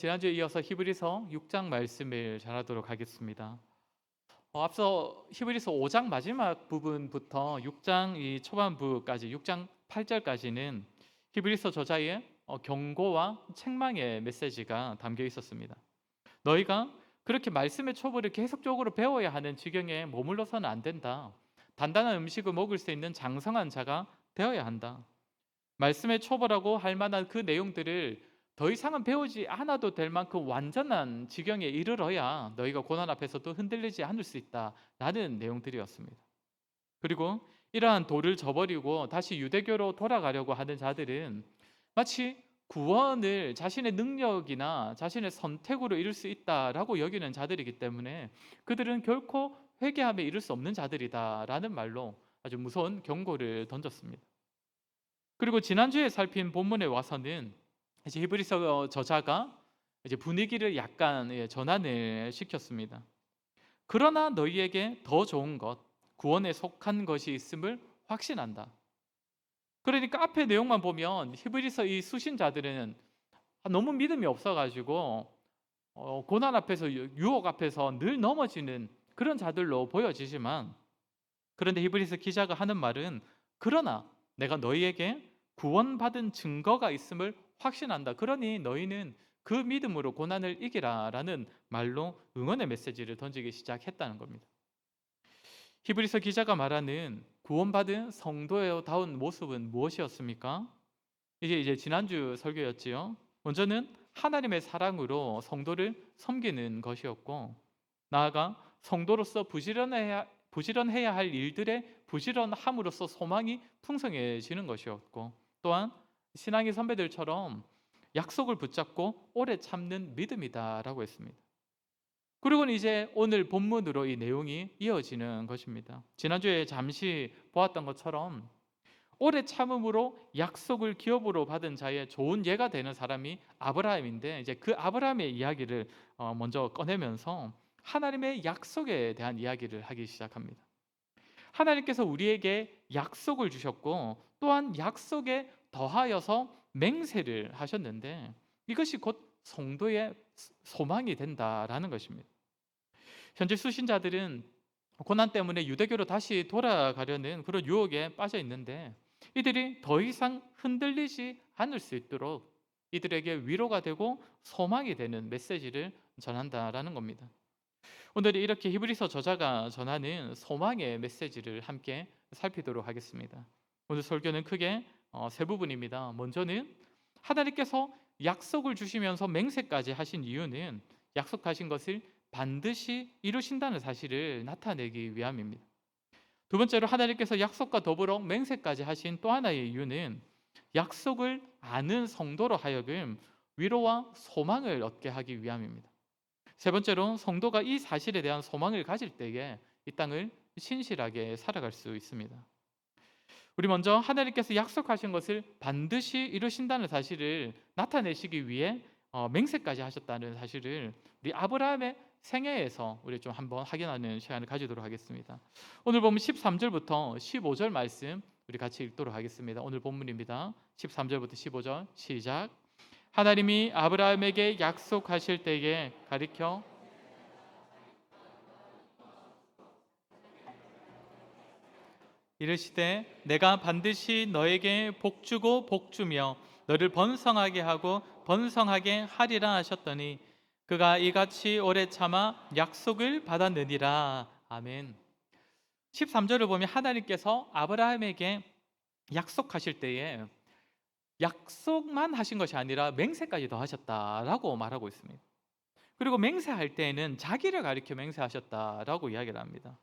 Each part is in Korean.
지난주에 이어서 히브리서 6장 말씀을 전하도록 하겠습니다. 앞서 히브리서 5장 마지막 부분부터 6장 이 초반부까지 6장 8절까지는 히브리서 저자의 경고와 책망의 메시지가 담겨 있었습니다. 너희가 그렇게 말씀의 초보를 계속적으로 배워야 하는 지경에 머물러서는 안 된다. 단단한 음식을 먹을 수 있는 장성한 자가 되어야 한다. 말씀의 초보라고 할 만한 그 내용들을 더 이상은 배우지 않아도 될 만큼 완전한 지경에 이르러야 너희가 고난 앞에서도 흔들리지 않을 수 있다라는 내용들이었습니다. 그리고 이러한 도를 저버리고 다시 유대교로 돌아가려고 하는 자들은 마치 구원을 자신의 능력이나 자신의 선택으로 이룰 수 있다라고 여기는 자들이기 때문에 그들은 결코 회개함에 이를 수 없는 자들이다라는 말로 아주 무서운 경고를 던졌습니다. 그리고 지난주에 살핀 본문에 와서는 이제 히브리서 저자가 이제 분위기를 약간 전환을 시켰습니다. 그러나 너희에게 더 좋은 것, 구원에 속한 것이 있음을 확신한다. 그러니까 앞에 내용만 보면 히브리서 이 수신자들은 너무 믿음이 없어가지고 고난 앞에서 유혹 앞에서 늘 넘어지는 그런 자들로 보여지지만, 그런데 히브리서 기자가 하는 말은 그러나 내가 너희에게 구원받은 증거가 있음을 확신한다. 그러니 너희는 그 믿음으로 고난을 이기라라는 말로 응원의 메시지를 던지기 시작했다는 겁니다. 히브리서 기자가 말하는 구원받은 성도다운 모습은 무엇이었습니까? 이제 지난주 설교였지요. 먼저는 하나님의 사랑으로 성도를 섬기는 것이었고, 나아가 성도로서 부지런해야 할 일들의 부지런함으로써 소망이 풍성해지는 것이었고, 또한 신앙의 선배들처럼 약속을 붙잡고 오래 참는 믿음이다라고 했습니다. 그리고는 이제 오늘 본문으로 이 내용이 이어지는 것입니다. 지난주에 잠시 보았던 것처럼 오래 참음으로 약속을 기업으로 받은 자의 좋은 예가 되는 사람이 아브라함인데, 이제 그 아브라함의 이야기를 먼저 꺼내면서 하나님의 약속에 대한 이야기를 하기 시작합니다. 하나님께서 우리에게 약속을 주셨고 또한 약속에 더하여서 맹세를 하셨는데, 이것이 곧 성도의 소망이 된다라는 것입니다. 현재 수신자들은 고난 때문에 유대교로 다시 돌아가려는 그런 유혹에 빠져 있는데, 이들이 더 이상 흔들리지 않을 수 있도록 이들에게 위로가 되고 소망이 되는 메시지를 전한다라는 겁니다. 오늘 이렇게 히브리서 저자가 전하는 소망의 메시지를 함께 살피도록 하겠습니다. 오늘 설교는 크게 세 부분입니다. 먼저는 하나님께서 약속을 주시면서 맹세까지 하신 이유는 약속하신 것을 반드시 이루신다는 사실을 나타내기 위함입니다. 두 번째로 하나님께서 약속과 더불어 맹세까지 하신 또 하나의 이유는 약속을 아는 성도로 하여금 위로와 소망을 얻게 하기 위함입니다. 세 번째로 성도가 이 사실에 대한 소망을 가질 때에 이 땅을 신실하게 살아갈 수 있습니다. 우리 먼저 하나님께서 약속하신 것을 반드시 이루신다는 사실을 나타내시기 위해 맹세까지 하셨다는 사실을 우리 아브라함의 생애에서 우리 좀 한번 확인하는 시간을 가지도록 하겠습니다. 오늘 보면 13절부터 15절 말씀 우리 같이 읽도록 하겠습니다. 오늘 본문입니다. 13절부터 15절 시작. 하나님이 아브라함에게 약속하실 때에 가리켜 이르시되 내가 반드시 너에게 복주고 복주며 너를 번성하게 하고 번성하게 하리라 하셨더니 그가 이같이 오래 참아 약속을 받았느니라. 아멘. 13절을 보면 하나님께서 아브라함에게 약속하실 때에 약속만 하신 것이 아니라 맹세까지 더 하셨다라고 말하고 있습니다. 그리고 맹세할 때에는 자기를 가리켜 맹세하셨다라고 이야기를 합니다.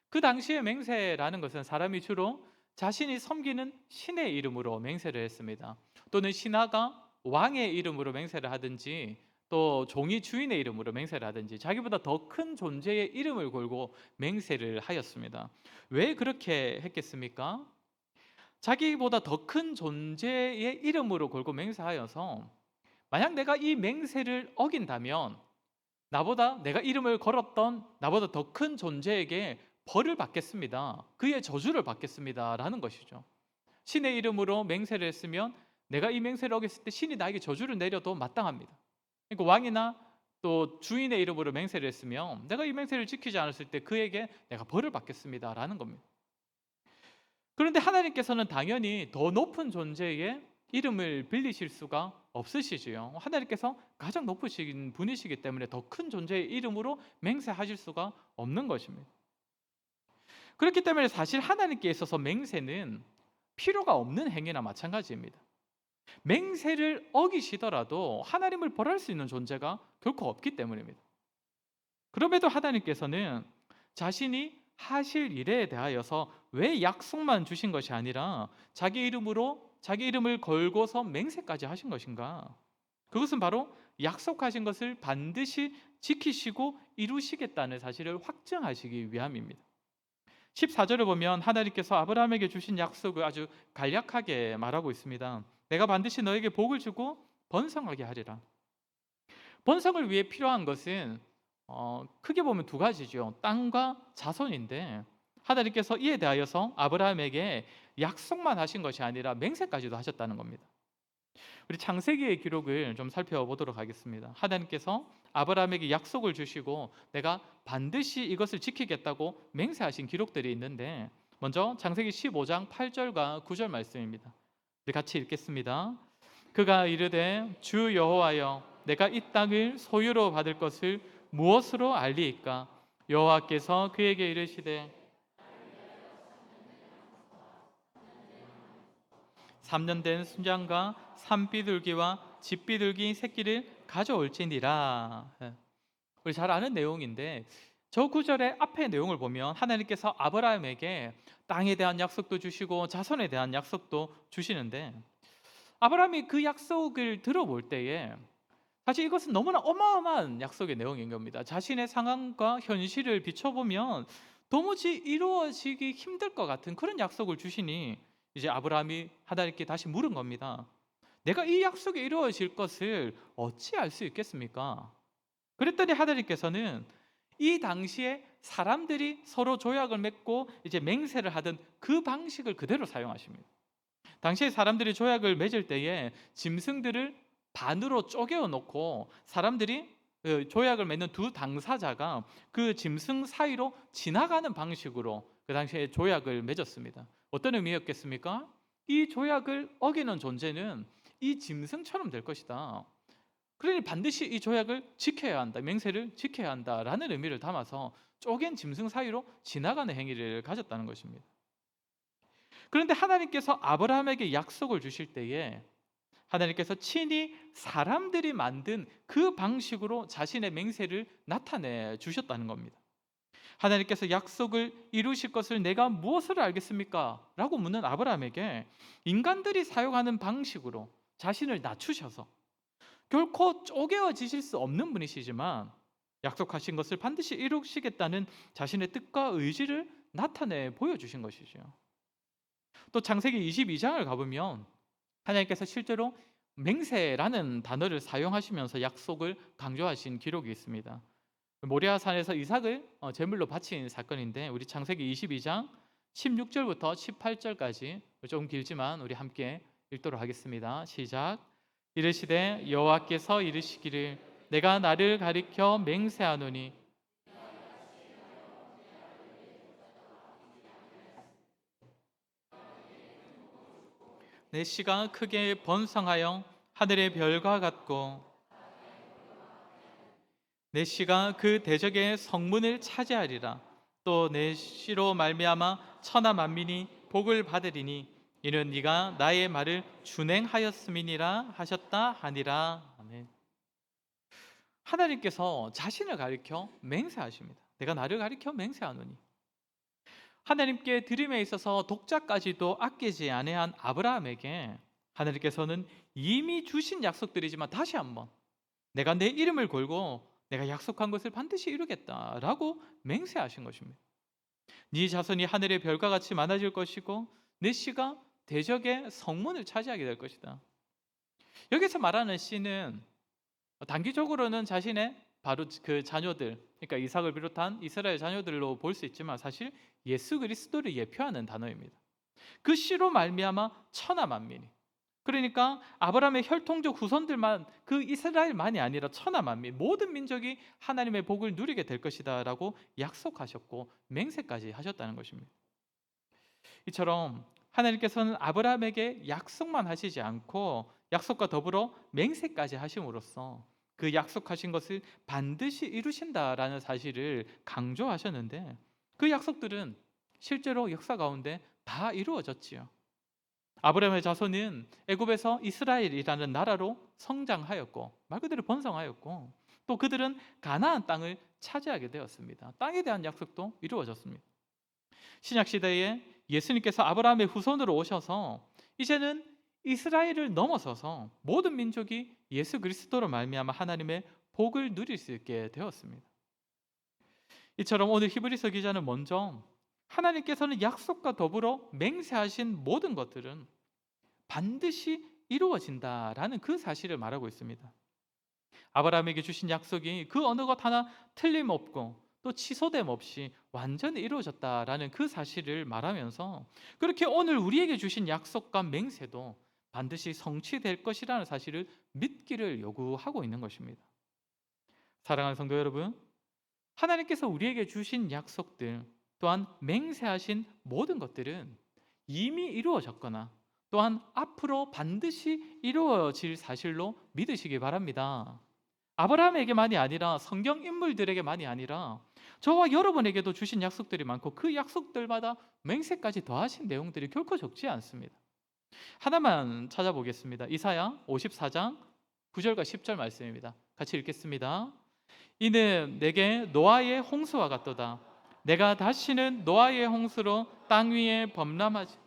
그 당시에 맹세라는 것은 사람이 주로 자신이 섬기는 신의 이름으로 맹세를 했습니다. 또는 신하가 왕의 이름으로 맹세를 하든지, 또 종이 주인의 이름으로 맹세를 하든지 자기보다 더 큰 존재의 이름을 걸고 맹세를 하였습니다. 왜 그렇게 했겠습니까? 자기보다 더 큰 존재의 이름으로 걸고 맹세하여서 만약 내가 이 맹세를 어긴다면 내가 이름을 걸었던 나보다 더 큰 존재에게 벌을 받겠습니다. 그의 저주를 받겠습니다라는 것이죠. 신의 이름으로 맹세를 했으면 내가 이 맹세를 어겼을 때 신이 나에게 저주를 내려도 마땅합니다. 그러니까 왕이나 또 주인의 이름으로 맹세를 했으면 내가 이 맹세를 지키지 않았을 때 그에게 내가 벌을 받겠습니다라는 겁니다. 그런데 하나님께서는 당연히 더 높은 존재의 이름을 빌리실 수가 없으시지요. 하나님께서 가장 높으신 분이시기 때문에 더 큰 존재의 이름으로 맹세하실 수가 없는 것입니다. 그렇기 때문에 사실 하나님께 있어서 맹세는 필요가 없는 행위나 마찬가지입니다. 맹세를 어기시더라도 하나님을 벌할 수 있는 존재가 결코 없기 때문입니다. 그럼에도 하나님께서는 자신이 하실 일에 대하여서 왜 약속만 주신 것이 아니라 자기 이름으로 자기 이름을 걸고서 맹세까지 하신 것인가? 그것은 바로 약속하신 것을 반드시 지키시고 이루시겠다는 사실을 확증하시기 위함입니다. 14절을 보면 하나님께서 아브라함에게 주신 약속을 아주 간략하게 말하고 있습니다. 내가 반드시 너에게 복을 주고 번성하게 하리라. 번성을 위해 필요한 것은 크게 보면 두 가지죠. 땅과 자손인데 하나님께서 이에 대하여서 아브라함에게 약속만 하신 것이 아니라 맹세까지도 하셨다는 겁니다. 우리 창세기의 기록을 좀 살펴보도록 하겠습니다. 하나님께서 아브라함에게 약속을 주시고 내가 반드시 이것을 지키겠다고 맹세하신 기록들이 있는데 먼저 창세기 15장 8절과 9절 말씀입니다. 우리 같이 읽겠습니다. 그가 이르되 주 여호와여 내가 이 땅을 소유로 받을 것을 무엇으로 알리이까? 여호와께서 그에게 이르시되 3년 된 순양과 산비둘기와 집비둘기 새끼를 가져올지니라. 우리 잘 아는 내용인데 저 구절의 앞의 내용을 보면 하나님께서 아브라함에게 땅에 대한 약속도 주시고 자손에 대한 약속도 주시는데 아브라함이 그 약속을 들어볼 때에 사실 이것은 너무나 어마어마한 약속의 내용인 겁니다. 자신의 상황과 현실을 비춰보면 도무지 이루어지기 힘들 것 같은 그런 약속을 주시니 이제 아브라함이 하나님께 다시 물은 겁니다. 내가 이 약속이 이루어질 것을 어찌 알 수 있겠습니까? 그랬더니 하나님께서는 이 당시에 사람들이 서로 조약을 맺고 이제 맹세를 하던 그 방식을 그대로 사용하십니다. 당시에 사람들이 조약을 맺을 때에 짐승들을 반으로 쪼개어 놓고 사람들이 그 조약을 맺는 두 당사자가 그 짐승 사이로 지나가는 방식으로 그 당시에 조약을 맺었습니다. 어떤 의미였겠습니까? 이 조약을 어기는 존재는 이 짐승처럼 될 것이다. 그러니 반드시 이 조약을 지켜야 한다. 맹세를 지켜야 한다라는 의미를 담아서 쪼갠 짐승 사이로 지나가는 행위를 가졌다는 것입니다. 그런데 하나님께서 아브라함에게 약속을 주실 때에 하나님께서 친히 사람들이 만든 그 방식으로 자신의 맹세를 나타내 주셨다는 겁니다. 하나님께서 약속을 이루실 것을 내가 무엇으로 알겠습니까? 라고 묻는 아브라함에게 인간들이 사용하는 방식으로 자신을 낮추셔서 결코 쪼개어지실 수 없는 분이시지만 약속하신 것을 반드시 이루시겠다는 자신의 뜻과 의지를 나타내 보여주신 것이죠. 또 창세기 22장을 가보면 하나님께서 실제로 맹세라는 단어를 사용하시면서 약속을 강조하신 기록이 있습니다. 모리아산에서 이삭을 제물로 바친 사건인데 우리 창세기 22장 16절부터 18절까지 좀 길지만 우리 함께 읽도록 하겠습니다. 시작. 이르시되 여호와께서 이르시기를 내가 나를 가리켜 맹세하노니 내 씨가 크게 번성하여 하늘의 별과 같고 내 씨가 그 대적의 성문을 차지하리라. 또 내 씨로 말미암아 천하 만민이 복을 받으리니 이는 네가 나의 말을 준행하였음이니라 하셨다 하니라. 아멘. 하나님께서 자신을 가리켜 맹세하십니다. 내가 나를 가리켜 맹세하노니. 하나님께 드림에 있어서 독자까지도 아끼지 아니한 아브라함에게 하나님께서는 이미 주신 약속들이지만 다시 한번 내가 내 이름을 걸고 내가 약속한 것을 반드시 이루겠다라고 맹세하신 것입니다. 네 자손이 하늘의 별과 같이 많아질 것이고 내 씨가 대적의 성문을 차지하게 될 것이다. 여기서 말하는 씨는 단기적으로는 자신의 바로 그 자녀들, 그러니까 이삭을 비롯한 이스라엘 자녀들로 볼 수 있지만 사실 예수 그리스도를 예표하는 단어입니다. 그 씨로 말미암아 천하 만민이, 그러니까 아브라함의 혈통적 후손들만, 그 이스라엘만이 아니라 천하 만민 모든 민족이 하나님의 복을 누리게 될 것이다라고 약속하셨고 맹세까지 하셨다는 것입니다. 이처럼 하나님께서는 아브라함에게 약속만 하시지 않고 약속과 더불어 맹세까지 하심으로써 그 약속하신 것을 반드시 이루신다라는 사실을 강조하셨는데, 그 약속들은 실제로 역사 가운데 다 이루어졌지요. 아브라함의 자손은 애굽에서 이스라엘이라는 나라로 성장하였고 말 그대로 번성하였고, 또 그들은 가나안 땅을 차지하게 되었습니다. 땅에 대한 약속도 이루어졌습니다. 신약 시대에 예수님께서 아브라함의 후손으로 오셔서 이제는 이스라엘을 넘어서서 모든 민족이 예수 그리스도로 말미암아 하나님의 복을 누릴 수 있게 되었습니다. 이처럼 오늘 히브리서 기자는 먼저 하나님께서는 약속과 더불어 맹세하신 모든 것들은 반드시 이루어진다라는 그 사실을 말하고 있습니다. 아브라함에게 주신 약속이 그 어느 것 하나 틀림없고 또 취소됨 없이 완전히 이루어졌다라는 그 사실을 말하면서, 그렇게 오늘 우리에게 주신 약속과 맹세도 반드시 성취될 것이라는 사실을 믿기를 요구하고 있는 것입니다. 사랑하는 성도 여러분, 하나님께서 우리에게 주신 약속들 또한 맹세하신 모든 것들은 이미 이루어졌거나 또한 앞으로 반드시 이루어질 사실로 믿으시기 바랍니다. 아브라함에게만이 아니라 성경 인물들에게만이 아니라 저와 여러분에게도 주신 약속들이 많고 그 약속들마다 맹세까지 더하신 내용들이 결코 적지 않습니다. 하나만 찾아보겠습니다. 이사야 54장 9절과 10절 말씀입니다. 같이 읽겠습니다. 이는 내게 노아의 홍수와 같도다. 내가 다시는 노아의 홍수로 땅 위에 범람하지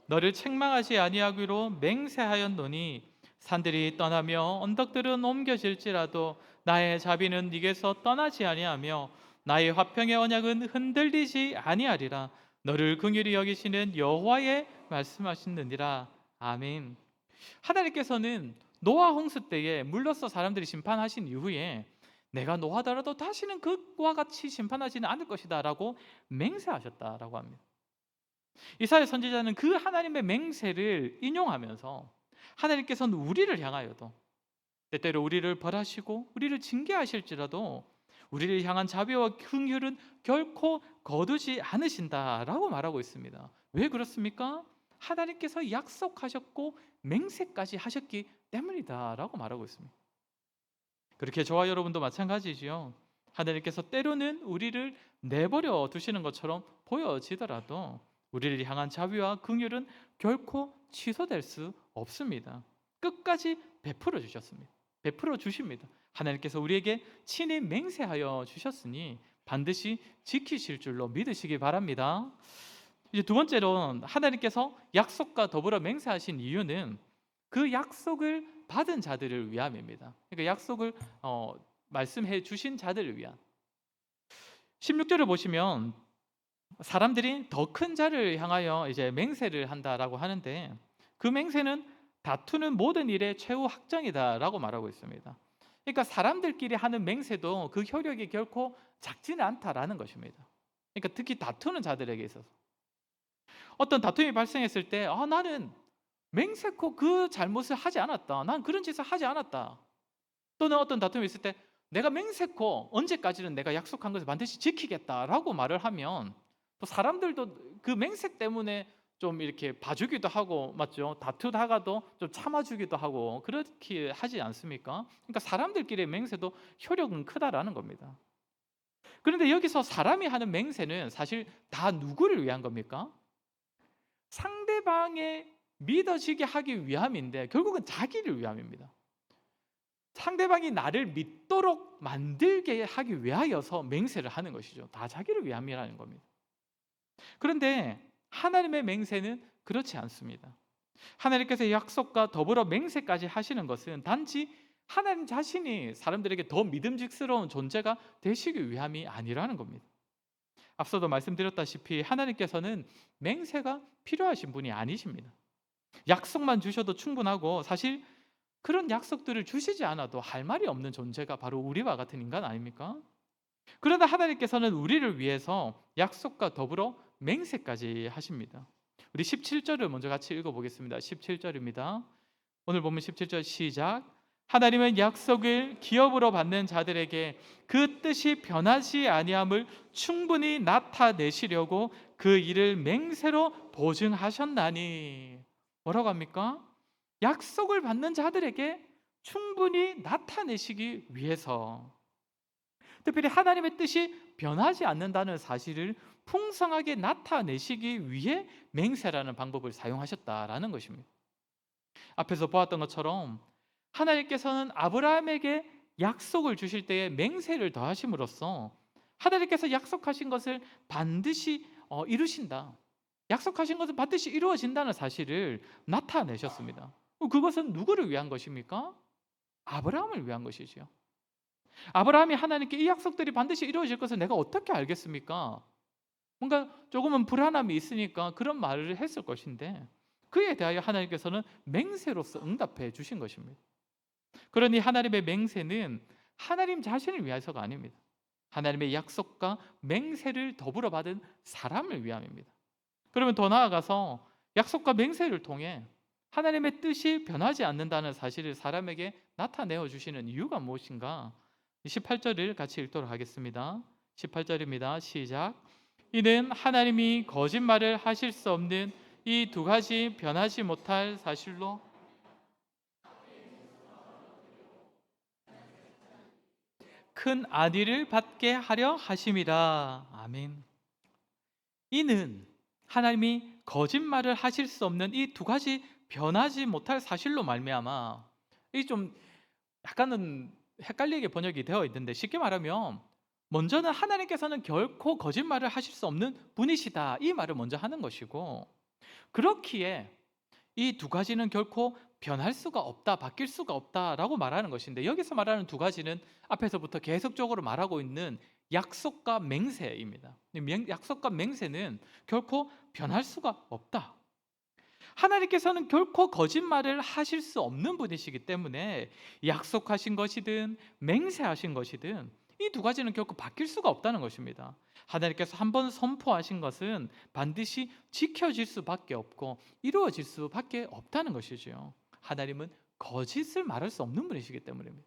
너를 책망하지 아니하기로 맹세하였노니 산들이 떠나며 언덕들은 옮겨질지라도 나의 자비는 네게서 떠나지 아니하며 나의 화평의 언약은 흔들리지 아니하리라. 너를 긍휼히 여기시는 여호와의 말씀하시느니라. 아멘. 하나님께서는 노아 홍수 때에 물로써 사람들이 심판하신 이후에 내가 노하더라도 다시는 그와 같이 심판하지는 않을 것이다 라고 맹세하셨다라고 합니다. 이사야 선지자는 그 하나님의 맹세를 인용하면서 하나님께서는 우리를 향하여도 때때로 우리를 벌하시고 우리를 징계하실지라도 우리를 향한 자비와 긍휼은 결코 거두지 않으신다라고 말하고 있습니다. 왜 그렇습니까? 하나님께서 약속하셨고 맹세까지 하셨기 때문이다라고 말하고 있습니다. 그렇게 저와 여러분도 마찬가지지요. 하나님께서 때로는 우리를 내버려 두시는 것처럼 보여지더라도 우리를 향한 자비와 긍휼은 결코 취소될 수 없습니다. 끝까지 베풀어 주셨습니다. 베풀어 주십니다. 하나님께서 우리에게 친히 맹세하여 주셨으니 반드시 지키실 줄로 믿으시기 바랍니다. 이제 두 번째로 하나님께서 약속과 더불어 맹세하신 이유는 그 약속을 받은 자들을 위함입니다. 그러니까 약속을 말씀해 주신 자들을 위한. 16절을 보시면 사람들이 더 큰 자를 향하여 이제 맹세를 한다라고 하는데, 그 맹세는 다투는 모든 일의 최후 확정이다라고 말하고 있습니다. 그러니까 사람들끼리 하는 맹세도 그 효력이 결코 작지는 않다라는 것입니다. 그러니까 특히 다투는 자들에게 있어서 어떤 다툼이 발생했을 때 나는 맹세코 그 잘못을 하지 않았다. 난 그런 짓을 하지 않았다. 또는 어떤 다툼이 있을 때 내가 맹세코 언제까지는 내가 약속한 것을 반드시 지키겠다라고 말을 하면 또 사람들도 그 맹세 때문에 좀 이렇게 봐주기도 하고, 맞죠? 다투다가도 좀 참아주기도 하고 그렇게 하지 않습니까? 그러니까 사람들끼리의 맹세도 효력은 크다라는 겁니다. 그런데 여기서 사람이 하는 맹세는 사실 다 누구를 위한 겁니까? 상대방의 믿어지게 하기 위함인데 결국은 자기를 위함입니다. 상대방이 나를 믿도록 만들게 하기 위하여서 맹세를 하는 것이죠. 다 자기를 위함이라는 겁니다. 그런데 하나님의 맹세는 그렇지 않습니다. 하나님께서 약속과 더불어 맹세까지 하시는 것은 단지 하나님 자신이 사람들에게 더 믿음직스러운 존재가 되시기 위함이 아니라는 겁니다. 앞서도 말씀드렸다시피 하나님께서는 맹세가 필요하신 분이 아니십니다. 약속만 주셔도 충분하고, 사실 그런 약속들을 주시지 않아도 할 말이 없는 존재가 바로 우리와 같은 인간 아닙니까? 그러나 하나님께서는 우리를 위해서 약속과 더불어 맹세까지 하십니다. 우리 17절을 먼저 같이 읽어보겠습니다. 17절입니다. 오늘 보면 17절 시작. 하나님은 약속을 기업으로 받는 자들에게 그 뜻이 변하지 아니함을 충분히 나타내시려고 그 일을 맹세로 보증하셨나니. 뭐라고 합니까? 약속을 받는 자들에게 충분히 나타내시기 위해서, 특별히 하나님의 뜻이 변하지 않는다는 사실을 풍성하게 나타내시기 위해 맹세라는 방법을 사용하셨다라는 것입니다. 앞에서 보았던 것처럼 하나님께서는 아브라함에게 약속을 주실 때에 맹세를 더하심으로써 하나님께서 약속하신 것을 반드시 이루신다, 약속하신 것은 반드시 이루어진다는 사실을 나타내셨습니다. 그것은 누구를 위한 것입니까? 아브라함을 위한 것이지요. 아브라함이 하나님께 이 약속들이 반드시 이루어질 것을 내가 어떻게 알겠습니까? 뭔가 조금은 불안함이 있으니까 그런 말을 했을 것인데, 그에 대하여 하나님께서는 맹세로서 응답해 주신 것입니다. 그러니 하나님의 맹세는 하나님 자신을 위해서가 아닙니다. 하나님의 약속과 맹세를 더불어 받은 사람을 위함입니다. 그러면 더 나아가서 약속과 맹세를 통해 하나님의 뜻이 변하지 않는다는 사실을 사람에게 나타내어 주시는 이유가 무엇인가? 18절을 같이 읽도록 하겠습니다. 18절입니다. 시작. 이는 하나님이 거짓말을 하실 수 없는 이 두 가지 변하지 못할 사실로 큰 안위를 받게 하려 하심이라. 아멘. 이는 하나님이 거짓말을 하실 수 없는 이 두 가지 변하지 못할 사실로 말미암아, 이 좀 약간은 헷갈리게 번역이 되어 있는데, 쉽게 말하면 먼저는 하나님께서는 결코 거짓말을 하실 수 없는 분이시다, 이 말을 먼저 하는 것이고, 그렇기에 이 두 가지는 결코 변할 수가 없다, 바뀔 수가 없다라고 말하는 것인데, 여기서 말하는 두 가지는 앞에서부터 계속적으로 말하고 있는 약속과 맹세입니다. 약속과 맹세는 결코 변할 수가 없다. 하나님께서는 결코 거짓말을 하실 수 없는 분이시기 때문에 약속하신 것이든 맹세하신 것이든 이 두 가지는 결코 바뀔 수가 없다는 것입니다. 하나님께서 한번 선포하신 것은 반드시 지켜질 수밖에 없고 이루어질 수밖에 없다는 것이지요. 하나님은 거짓을 말할 수 없는 분이시기 때문입니다.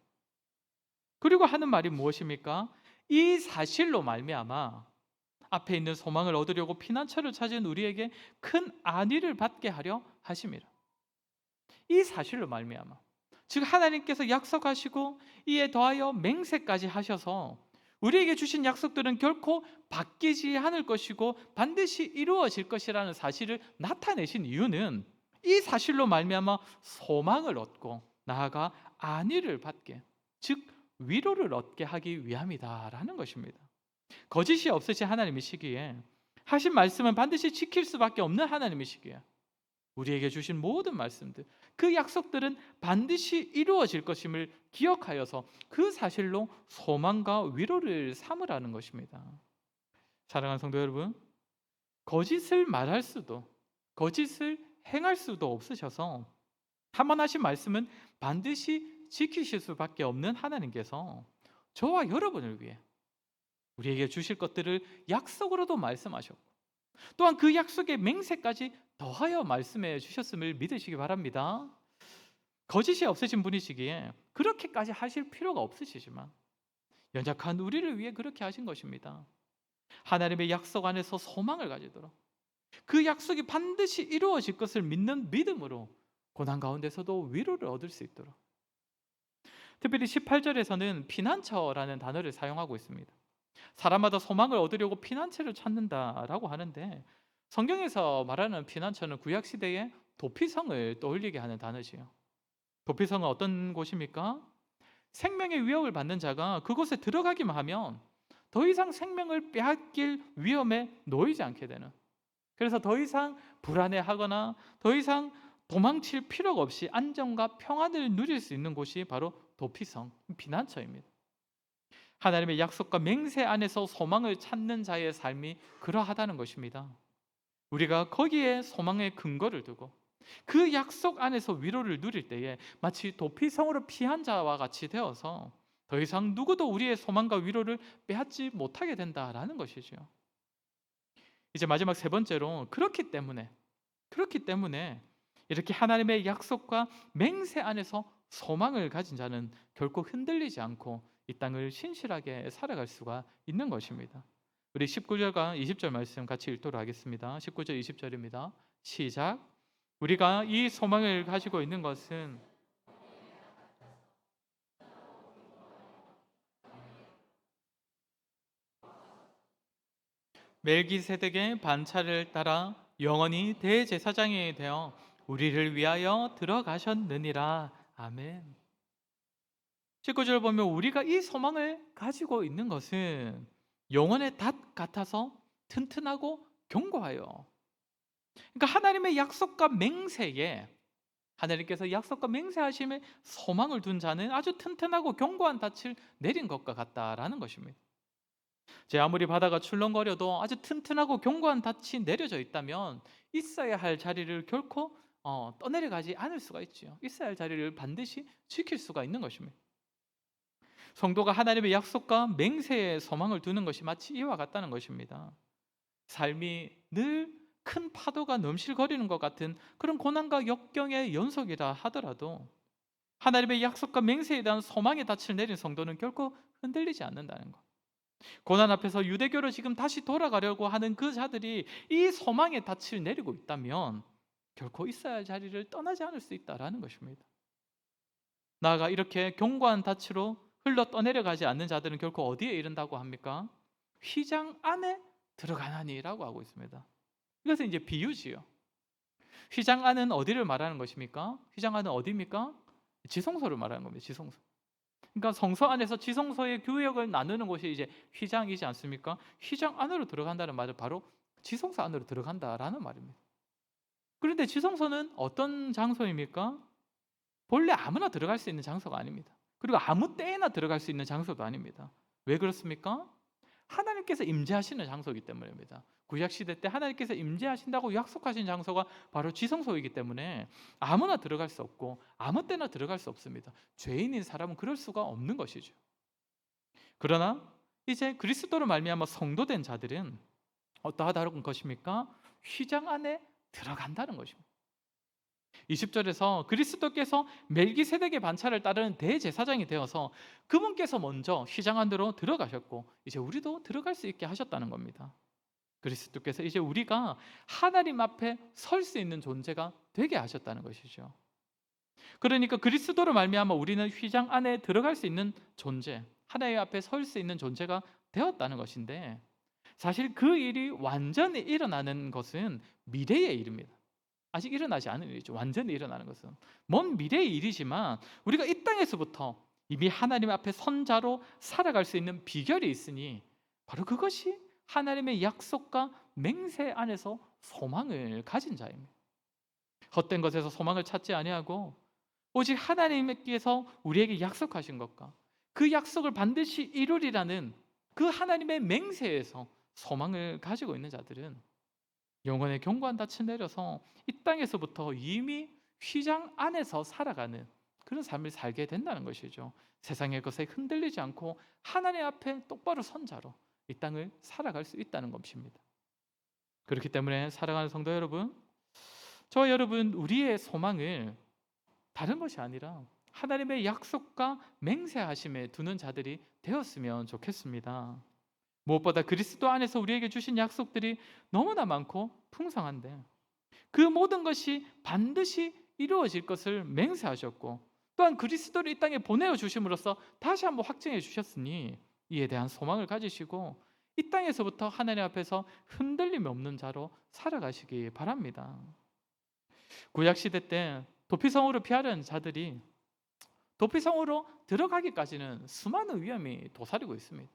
그리고 하는 말이 무엇입니까? 이 사실로 말미암아 앞에 있는 소망을 얻으려고 피난처를 찾은 우리에게 큰 안위를 받게 하려 하심이라. 이 사실로 말미암아, 즉 하나님께서 약속하시고 이에 더하여 맹세까지 하셔서 우리에게 주신 약속들은 결코 바뀌지 않을 것이고 반드시 이루어질 것이라는 사실을 나타내신 이유는 이 사실로 말미암아 소망을 얻고 나아가 안위를 받게, 즉 위로를 얻게 하기 위함이다라는 것입니다. 거짓이 없으신 하나님이시기에 하신 말씀은 반드시 지킬 수밖에 없는 하나님이시기에 우리에게 주신 모든 말씀들, 그 약속들은 반드시 이루어질 것임을 기억하여서 그 사실로 소망과 위로를 삼으라는 것입니다. 사랑하는 성도 여러분, 거짓을 말할 수도 거짓을 행할 수도 없으셔서 한번 하신 말씀은 반드시 지키실 수밖에 없는 하나님께서 저와 여러분을 위해 우리에게 주실 것들을 약속으로도 말씀하셨고 또한 그 약속의 맹세까지 더하여 말씀해 주셨음을 믿으시기 바랍니다. 거짓이 없으신 분이시기에 그렇게까지 하실 필요가 없으시지만 연약한 우리를 위해 그렇게 하신 것입니다. 하나님의 약속 안에서 소망을 가지도록, 그 약속이 반드시 이루어질 것을 믿는 믿음으로 고난 가운데서도 위로를 얻을 수 있도록. 특별히 18절에서는 피난처라는 단어를 사용하고 있습니다. 사람마다 소망을 얻으려고 피난처를 찾는다라고 하는데, 성경에서 말하는 피난처는 구약시대의 도피성을 떠올리게 하는 단어지요. 도피성은 어떤 곳입니까? 생명의 위협을 받는 자가 그곳에 들어가기만 하면 더 이상 생명을 빼앗길 위험에 놓이지 않게 되는, 그래서 더 이상 불안해하거나 더 이상 도망칠 필요가 없이 안정과 평안을 누릴 수 있는 곳이 바로 도피성, 피난처입니다. 하나님의 약속과 맹세 안에서 소망을 찾는 자의 삶이 그러하다는 것입니다. 우리가 거기에 소망의 근거를 두고 그 약속 안에서 위로를 누릴 때에 마치 도피성으로 피한 자와 같이 되어서 더 이상 누구도 우리의 소망과 위로를 빼앗지 못하게 된다라는 것이죠. 이제 마지막 세 번째로 그렇기 때문에 이렇게 하나님의 약속과 맹세 안에서 소망을 가진 자는 결코 흔들리지 않고 이 땅을 신실하게 살아갈 수가 있는 것입니다. 우리 19절과 20절 말씀 같이 읽도록 하겠습니다. 19절 20절입니다. 시작. 우리가 이 소망을 가지고 있는 것은 멜기세덱의 반차를 따라 영원히 대제사장이 되어 우리를 위하여 들어가셨느니라. 아멘. 19절 보면 우리가 이 소망을 가지고 있는 것은 영혼의 닷 같아서 튼튼하고 견고하여. 그러니까 하나님의 약속과 맹세에 하나님께서 약속과 맹세하심에 소망을 둔 자는 아주 튼튼하고 견고한 닻을 내린 것과 같다라는 것입니다. 제 아무리 바다가 출렁거려도 아주 튼튼하고 견고한 닻이 내려져 있다면 있어야 할 자리를 결코 떠내려가지 않을 수가 있지요. 있어야 할 자리를 반드시 지킬 수가 있는 것입니다. 성도가 하나님의 약속과 맹세에 소망을 두는 것이 마치 이와 같다는 것입니다. 삶이 늘 큰 파도가 넘실거리는 것 같은 그런 고난과 역경의 연속이라 하더라도 하나님의 약속과 맹세에 대한 소망의 닻을 내린 성도는 결코 흔들리지 않는다는 것. 고난 앞에서 유대교로 지금 다시 돌아가려고 하는 그 자들이 이 소망의 닻을 내리고 있다면 결코 있어야 할 자리를 떠나지 않을 수 있다라는 것입니다. 나아가 이렇게 견고한 닻으로 흘러 떠내려가지 않는 자들은 결코 어디에 이른다고 합니까? 휘장 안에 들어가나니라고 하고 있습니다. 이것은 이제 비유지요. 휘장 안은 어디를 말하는 것입니까? 휘장 안은 어디입니까? 지성소를 말하는 겁니다. 지성소. 그러니까 성소 안에서 지성소의 구역을 나누는 곳이 이제 휘장이지 않습니까? 휘장 안으로 들어간다는 말은 바로 지성소 안으로 들어간다라는 말입니다. 그런데 지성소는 어떤 장소입니까? 본래 아무나 들어갈 수 있는 장소가 아닙니다. 그리고 아무 때나 들어갈 수 있는 장소도 아닙니다. 왜 그렇습니까? 하나님께서 임재하시는 장소이기 때문입니다. 구약시대 때 하나님께서 임재하신다고 약속하신 장소가 바로 지성소이기 때문에 아무나 들어갈 수 없고 아무 때나 들어갈 수 없습니다. 죄인인 사람은 그럴 수가 없는 것이죠. 그러나 이제 그리스도로 말미암아 성도된 자들은 어떠하다는 것입니까? 휘장 안에 들어간다는 것입니다. 20절에서 그리스도께서 멜기세덱의 반차를 따르는 대제사장이 되어서 그분께서 먼저 휘장 안으로 들어가셨고 이제 우리도 들어갈 수 있게 하셨다는 겁니다. 그리스도께서 이제 우리가 하나님 앞에 설 수 있는 존재가 되게 하셨다는 것이죠. 그러니까 그리스도로 말미암아 우리는 휘장 안에 들어갈 수 있는 존재, 하나님 앞에 설 수 있는 존재가 되었다는 것인데 사실 그 일이 완전히 일어나는 것은 미래의 일입니다. 아직 일어나지 않은 일이죠. 완전히 일어나는 것은 먼 미래의 일이지만 우리가 이 땅에서부터 이미 하나님 앞에 선자로 살아갈 수 있는 비결이 있으니 바로 그것이 하나님의 약속과 맹세 안에서 소망을 가진 자입니다. 헛된 것에서 소망을 찾지 아니하고 오직 하나님께서 우리에게 약속하신 것과 그 약속을 반드시 이루리라는 그 하나님의 맹세에서 소망을 가지고 있는 자들은 영혼의 견고한 닻을 내려서 이 땅에서부터 이미 휘장 안에서 살아가는 그런 삶을 살게 된다는 것이죠. 세상의 것에 흔들리지 않고 하나님 앞에 똑바로 선 자로 이 땅을 살아갈 수 있다는 것입니다. 그렇기 때문에 사랑하는 성도 여러분, 저와 여러분 우리의 소망을 다른 것이 아니라 하나님의 약속과 맹세하심에 두는 자들이 되었으면 좋겠습니다. 무엇보다 그리스도 안에서 우리에게 주신 약속들이 너무나 많고 풍성한데 그 모든 것이 반드시 이루어질 것을 맹세하셨고 또한 그리스도를 이 땅에 보내어 주심으로써 다시 한번 확증해 주셨으니 이에 대한 소망을 가지시고 이 땅에서부터 하나님 앞에서 흔들림이 없는 자로 살아가시기 바랍니다. 구약시대 때 도피성으로 피하려는 자들이 도피성으로 들어가기까지는 수많은 위험이 도사리고 있습니다.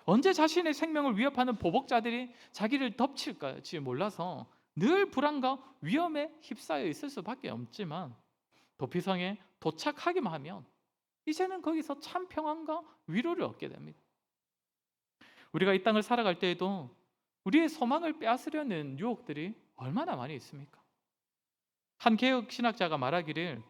언제 자신의 생명을 위협하는 보복자들이 자기를 덮칠지 몰라서 늘 불안과 위험에 휩싸여 있을 수밖에 없지만 도피성에 도착하기만 하면 이제는 거기서 참 평안과 위로를 얻게 됩니다. 우리가 이 땅을 살아갈 때에도 우리의 소망을 빼앗으려는 유혹들이 얼마나 많이 있습니까? 한 개혁 신학자가 말하기를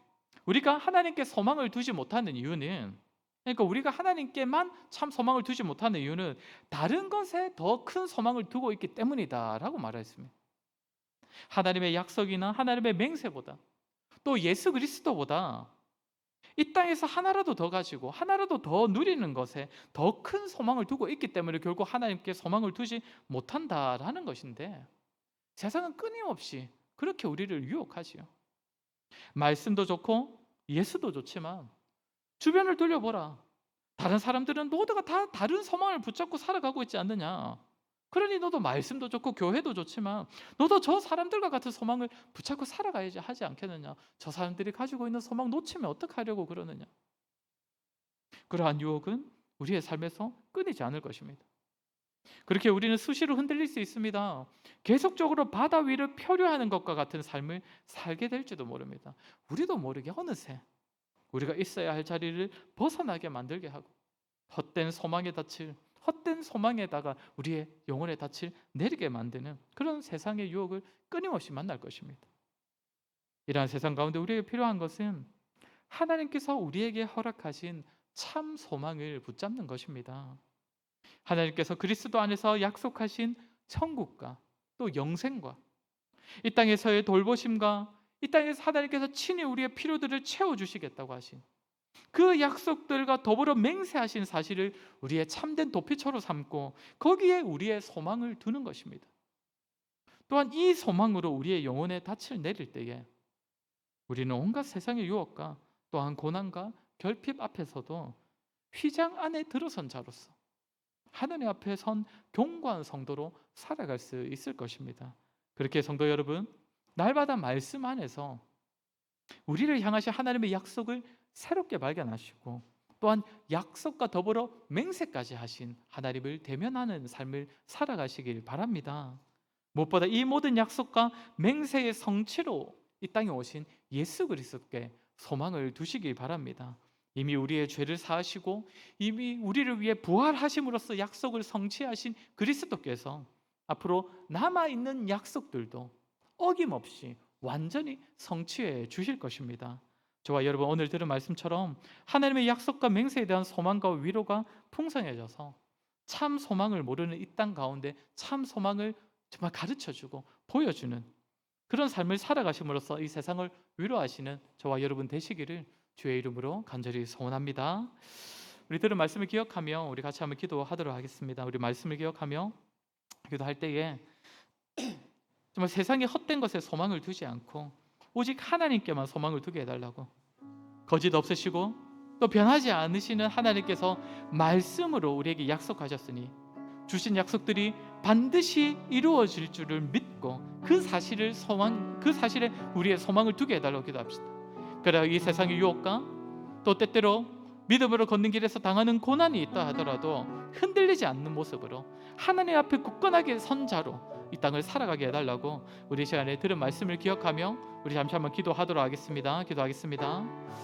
우리가 하나님께 소망을 두지 못하는 이유는 그러니까 우리가 하나님께만 참 소망을 두지 못하는 이유는 다른 것에 더 큰 소망을 두고 있기 때문이다라고 말했습니다. 하나님의 약속이나 하나님의 맹세보다, 또 예수 그리스도보다 이 땅에서 하나라도 더 가지고 하나라도 더 누리는 것에 더 큰 소망을 두고 있기 때문에 결국 하나님께 소망을 두지 못한다라는 것인데, 세상은 끊임없이 그렇게 우리를 유혹하지요. 말씀도 좋고 예수도 좋지만 주변을 돌려보라. 다른 사람들은 모두가 다 다른 소망을 붙잡고 살아가고 있지 않느냐. 그러니 너도 말씀도 좋고 교회도 좋지만 너도 저 사람들과 같은 소망을 붙잡고 살아가야지 하지 않겠느냐. 저 사람들이 가지고 있는 소망 놓치면 어떡하려고 그러느냐. 그러한 유혹은 우리의 삶에서 끊이지 않을 것입니다. 그렇게 우리는 수시로 흔들릴 수 있습니다. 계속적으로 바다 위를漂流하는 것과 같은 삶을 살게 될지도 모릅니다. 우리도 모르게 어느새 우리가 있어야 할 자리를 벗어나게 만들게 하고, 헛된 소망에 닻을, 헛된 소망에다가 우리의 영혼의 닻을 내리게 만드는 그런 세상의 유혹을 끊임없이 만날 것입니다. 이러한 세상 가운데 우리에게 필요한 것은 하나님께서 우리에게 허락하신 참 소망을 붙잡는 것입니다. 하나님께서 그리스도 안에서 약속하신 천국과 또 영생과 이 땅에서의 돌보심과 이 땅에서 하나님께서 친히 우리의 필요들을 채워주시겠다고 하신 그 약속들과 더불어 맹세하신 사실을 우리의 참된 도피처로 삼고 거기에 우리의 소망을 두는 것입니다. 또한 이 소망으로 우리의 영혼의 닻을 내릴 때에 우리는 온갖 세상의 유혹과 또한 고난과 결핍 앞에서도 휘장 안에 들어선 자로서 하나님 앞에 선 견고한 성도로 살아갈 수 있을 것입니다. 그렇게 성도 여러분, 날마다 말씀 안에서 우리를 향하신 하나님의 약속을 새롭게 발견하시고 또한 약속과 더불어 맹세까지 하신 하나님을 대면하는 삶을 살아가시길 바랍니다. 무엇보다 이 모든 약속과 맹세의 성취로 이 땅에 오신 예수 그리스도께 소망을 두시길 바랍니다. 이미 우리의 죄를 사하시고 이미 우리를 위해 부활하심으로써 약속을 성취하신 그리스도께서 앞으로 남아있는 약속들도 어김없이 완전히 성취해 주실 것입니다. 저와 여러분, 오늘 들은 말씀처럼 하나님의 약속과 맹세에 대한 소망과 위로가 풍성해져서 참 소망을 모르는 이 땅 가운데 참 소망을 정말 가르쳐주고 보여주는 그런 삶을 살아가심으로써 이 세상을 위로하시는 저와 여러분 되시기를 주의 이름으로 간절히 소원합니다. 우리 들은 말씀을 기억하며 우리 같이 한번 기도하도록 하겠습니다. 우리 말씀을 기억하며 기도할 때에 정말 세상의 헛된 것에 소망을 두지 않고 오직 하나님께만 소망을 두게 해달라고, 거짓 없으시고 또 변하지 않으시는 하나님께서 말씀으로 우리에게 약속하셨으니 주신 약속들이 반드시 이루어질 줄을 믿고 그 사실에 우리의 소망을 두게 해달라고 기도합시다. 그래야 이 세상의 유혹과 또 때때로 믿음으로 걷는 길에서 당하는 고난이 있다 하더라도 흔들리지 않는 모습으로 하나님 앞에 굳건하게 선 자로 이 땅을 살아가게 해달라고 우리 시간에 들은 말씀을 기억하며 우리 잠시 한번 기도하도록 하겠습니다. 기도하겠습니다.